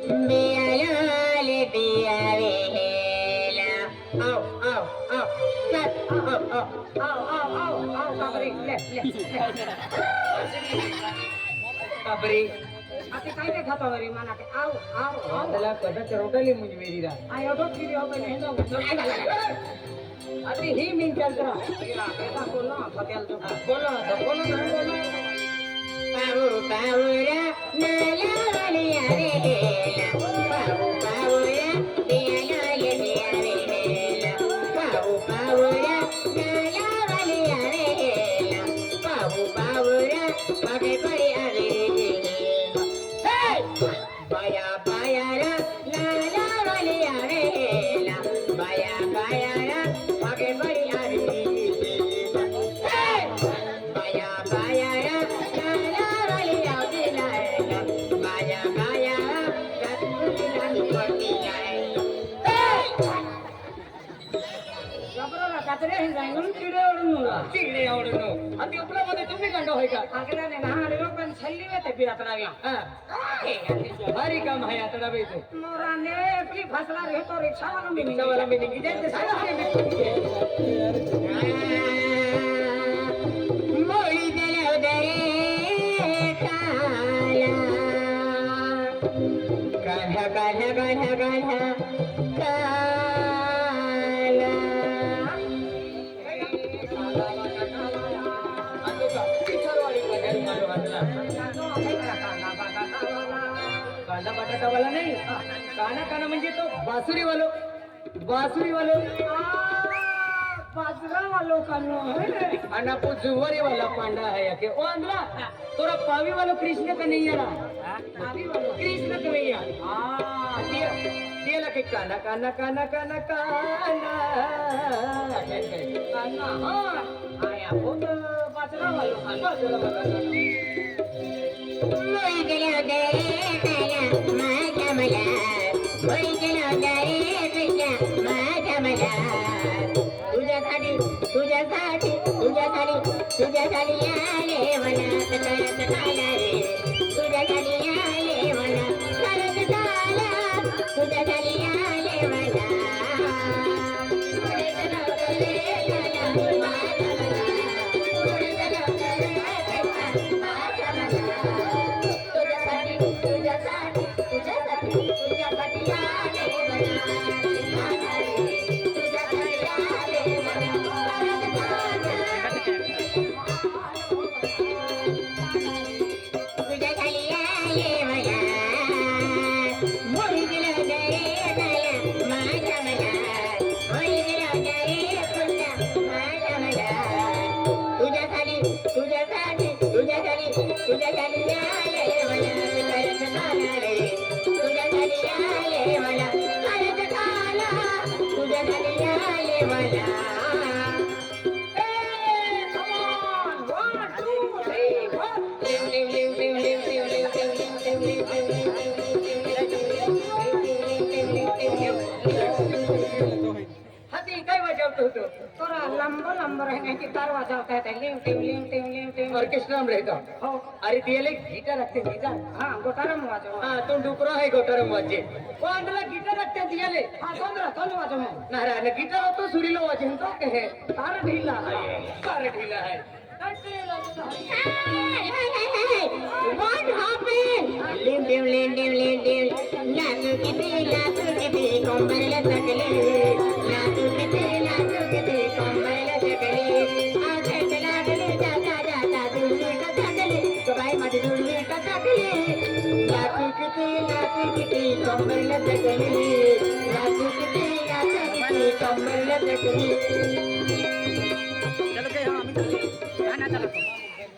बियाले बियावेला आओ आओ आओ चल आओ आओ आओ आओ आओ आओ बाबरे ले बाबरे आता काय काय खाता वरी मना के आओ आओ आओ त्याला कदा चरोटली मुझ मेरी रा आयो तो फिर हो गए ना अति ही मिन चल रहा कैसा बोलना फतेल जो बोलो बोलो ना बोलो पाऊ पाऊरा नाला वाली आवे हेला पाऊ पाऊरा बियाले बियावे हेला पाऊ पाऊरा नाला वाली आवे हेला पाऊ पाऊरा पगे पड़ी आवे हेला बाया बाया रा नाला वाली आवे हेला बाया बाया रा पगे पड़ी आवे हेला बाया बाया रा नाला वाली आवे हेला बाया बाया रत्ती रानी पड़ती जाए जबरा कातरे हे जांगल चिडे ओडनो अति उपला मध्ये तुम्ही कंड होय का आगलाने ना आले पण छल्ली वेते बिरातडाव्या भारी काम आहे आता बेतो मोराने आपली फसला रे तो रिक्षा वाला मी निघी जाते मोई दिले दरे काला काला काला काला कांदा बटाटा वाला नहीं काना काना म्हणजे तो बासुरी वालो बाजरा वालो कानो आणि आपण जुवारी वाला पांडा है के ओ अंदला तोरा पावी वालो कृष्ण का नहीं आला पावी वालो कृष्ण का नहीं आला ते लके काना काना काना काना काना काना हां आया बोल बाजरा वालो मोई गेलो दे काला माझ्या मला मोई गेलो दे कृष्ण माझ्या मला तुझ्यासाठी आले मला करत काला रे तुझ्यासाठी आले मला करत काला तुझ्यासाठी आले मला ऑर्केस्ट्रा में रहता हो अरे दिले गिटार रखते गिटार हां गोटारम वाजो हां तो डुकरो है गोटारम वाजे वो अंदला गिटार रखते दिले हां तोंद्रा तोंद वाजो ना रे गिटार तो सुरीलो वाजे तो कहे तार ढीला है What happened? Lim लातू किती कोंबडला सकले लातू किती कोंबडला सकले आखत लागले जाता दुर्ली का सकले तो बाई माझी दुर्ली का सकले लातू किती कोंबडला सकले लातू किती कोंबडला सकले चलो के हम गाना चला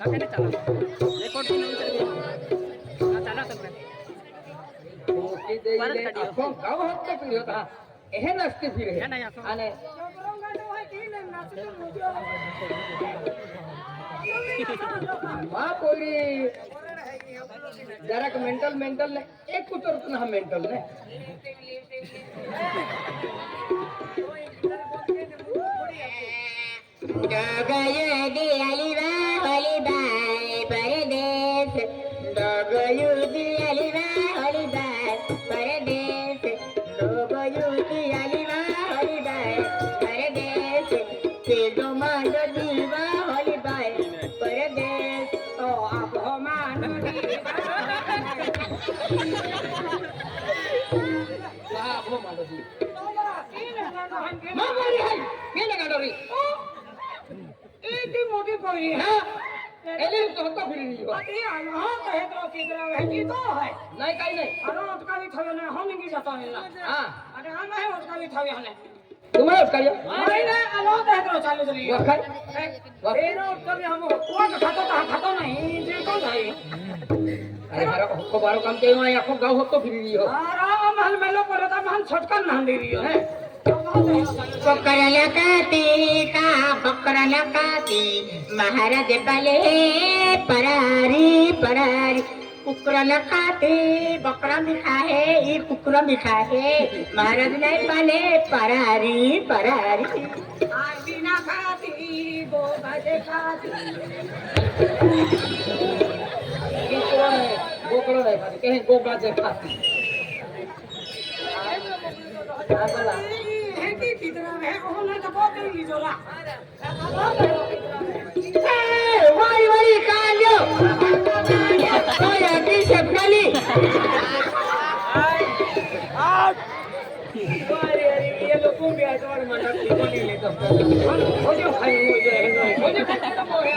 गाना चला रिकॉर्ड नहीं चल चला सब आपण गाव हत्या केली होता हे नसते फिरे आणि पोरी जरा मेंटल ने एक उतरतो ना मेंटल ने डगयुदी अलिवा हलिबाई परदेश डगयुदी अलिवा हलिबाई मोटी पड़ी है तो फिर नहीं तुम्हारा उसका अरे हमारा को बारो काम के वहां आखो गांव तो फिर रही हो महल मेलो पड़े था महल छटका ना दे रही है बकरा लकाती महाराज बले परारी परारी कुकरा लकाते बकरा मिठा है ये कुकरा मिठा है महाराज नहीं बले परारी परारी बिना खाती गोगा से खाती गोकड़ा नहीं खाती कहीं गोगा से खाती वारी वारी कांजो कोई अभी छपली वारी ये लोग को भी आजवार मंडा को नहीं लेता हो जो खाई हो जाए हो जो खाता हो है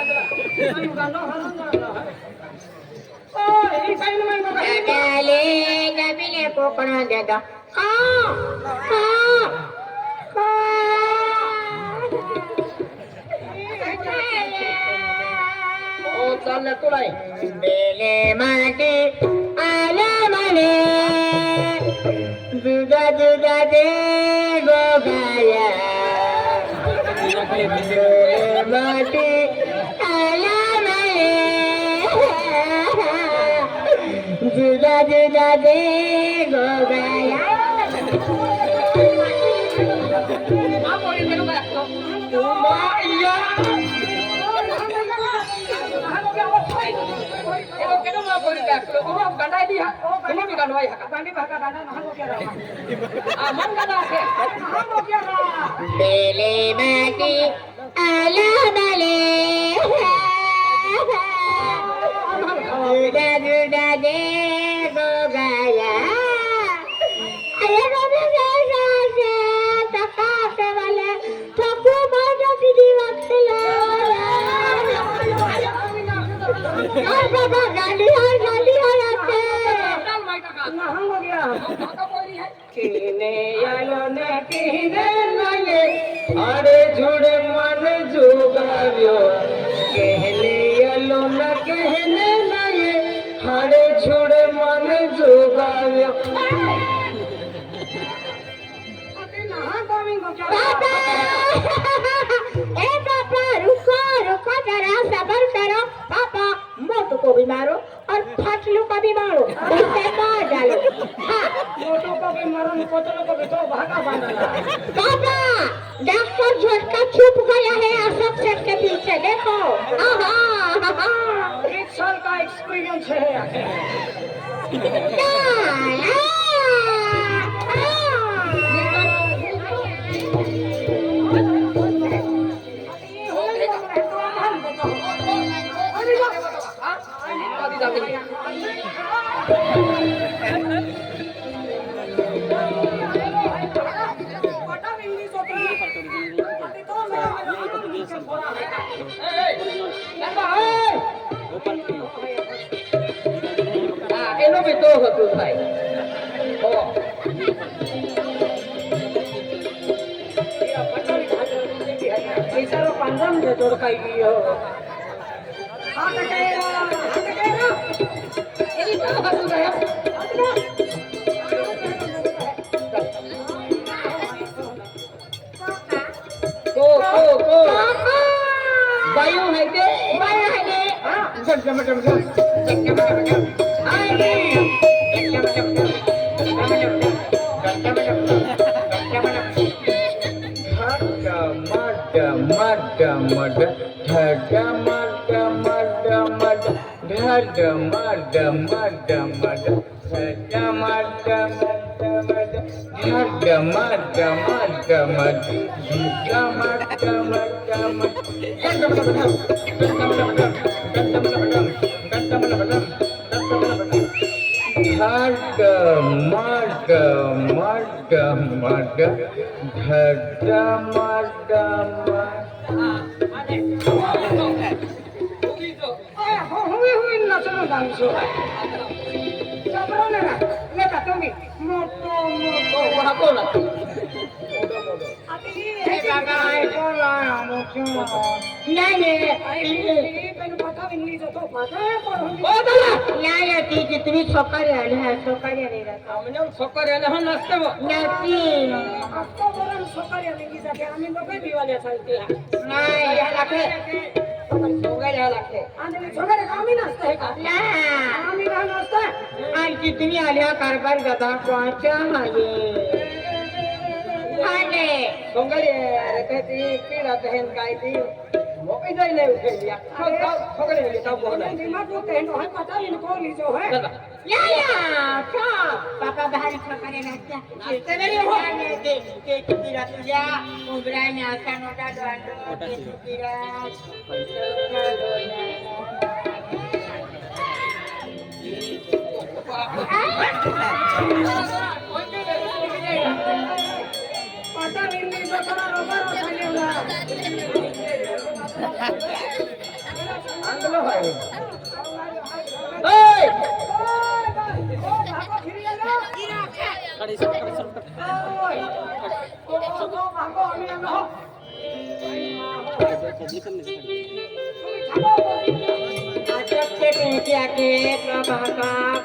नहीं गानो हरना ओ ई साइन में डाले गबिले कोकणा दे दो चालले तुलाई बेले माटी आले मने जुदा जुदा दे गोगाया बेले माटी आले मने जुदा जुदा दे गोगाया बेले माटी आला बले जुदा जुदा दे गोगाया अरे बाबा से तका से वाले ठकू मारो की दीवार बाबा गाली आते कहाँ हो गया किने आलो ने किने लागे अरे झुड़े मन जुगाव्यो कहले आलो न कहने लागे अरे झुड़े मन जुगाव्यो पापा ए पापा रुको रुको जरा सब्र करो पापा मोटू को भी मारो और फाटलू को भी मारो उससे मार डालो हाँ मोटू को भी मारो पोतलू को भी तो भागा बांधना पापा डॉक्टर झटका छुप गया है अशोक सेठ के पीछे देखो एक साल का एक्सपीरियंस है એનો બી તો હતું ભાઈ ઓ પૈસાનો પાંદમ જે જોડકાઈ ગયો હા ટકેરા એની તો હતું ગયા को बायू है दे हां जम हट मट मट मट घट मट नचून डान्सो लेका तुम्ही मोठो मोठो वाकोला तुम्ही सकाळी आले सकाळी आले सकाळी आले हा नसते आम्ही लोक दिवाल्या चालते नाही या लागते आणखी तुम्ही आल्या कारभार जाता कोणच्या सोंगाडी काय ती पिढा हे काय ती मोकळी जाई नाही उठेली पापा बाहेर प्रकारे तुझ्या उबराने असा मोठा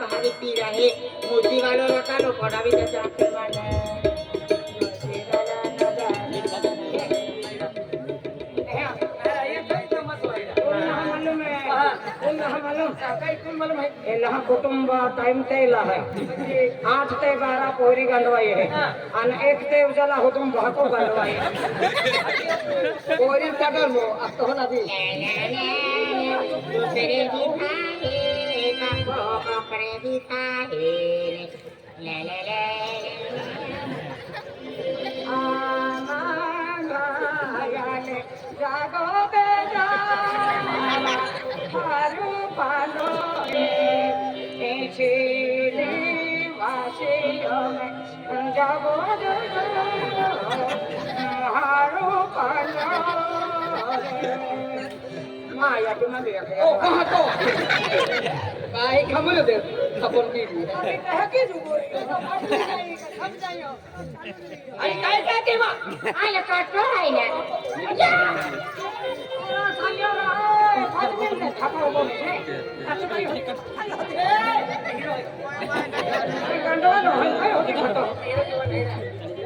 भारी पीर आहे मोठी वालो लोकांना पडावी त्याच्या कुटुंब टाइम तेला है 8 ते 12 पोरी गंडवाई है आणि 1 ते उजाला होतून भाको गंडवाई पोरी काढलो आता हो ना ती दुसरे दिखाए काको कपड़े दिखाए ले ले ले आमायाले जागो बेजा हारू पालो एचेले वासियो में जागो हारू पालो माया तुम्हा दे ओ कहा तो काय खबर दे खबर की है की जुगो समझायो अरे काय काय ते मा आले काटो आहे ना सांगियो रे फाटके थापा बोले असं काही गंडवालो हाय होती खतो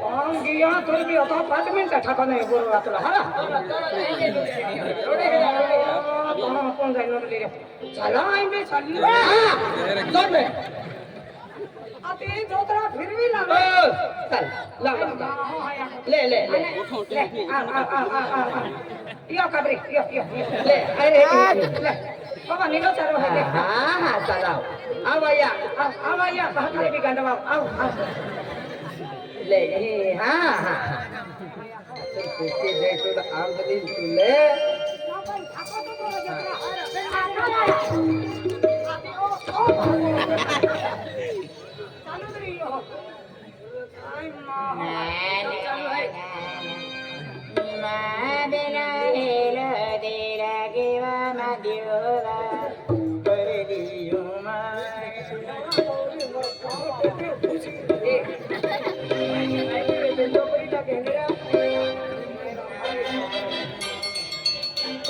अंगिया तुम्ही आता 5 मिनिटं थापा नाही बोलू आपला हा कोण जाणार रे चला आई मी चालली चल बे आते जोतरा फिरवी ना चल ला ले ले ले या कबरी या ले अरे ले बाबा निघो चारो है हां चला आवया भाकरे भी गंडवा आओ ले हां ते तो आंबली तुले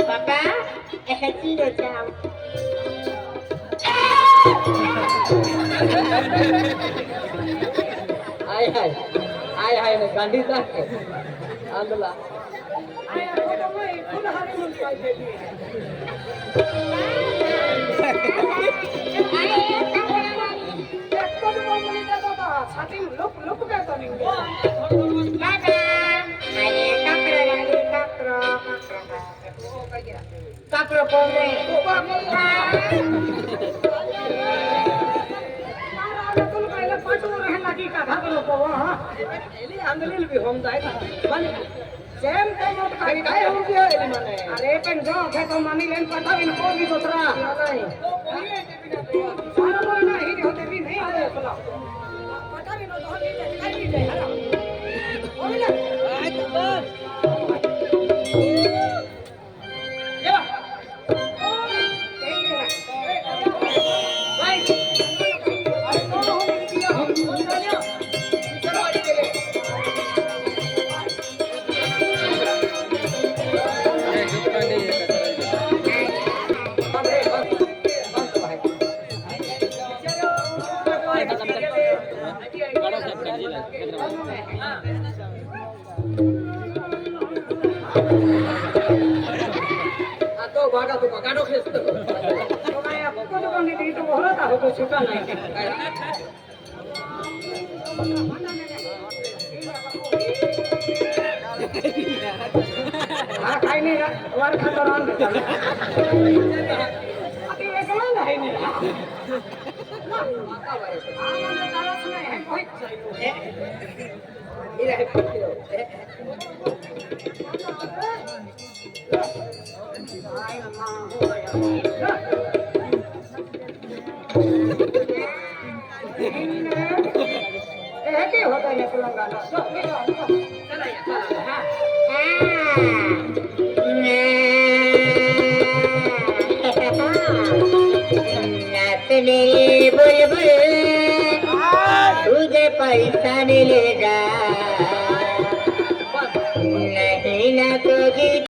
Papá, ejercicio chao. Ay, gandita. Andala. Kakro pome. अरे पण जो खेतो मानी लेन पठावी कोण भी दूसरा नहीं तो भागा तो गाडो खेचतो तो काय आपण कोण किती तो होत आहो तो सुटा नाही हा काही नाही वर खातो राहून आता एकला नाही नाही मेरे बुलबुल तुझे पैसा मिलेगा नहीं ना तो गीत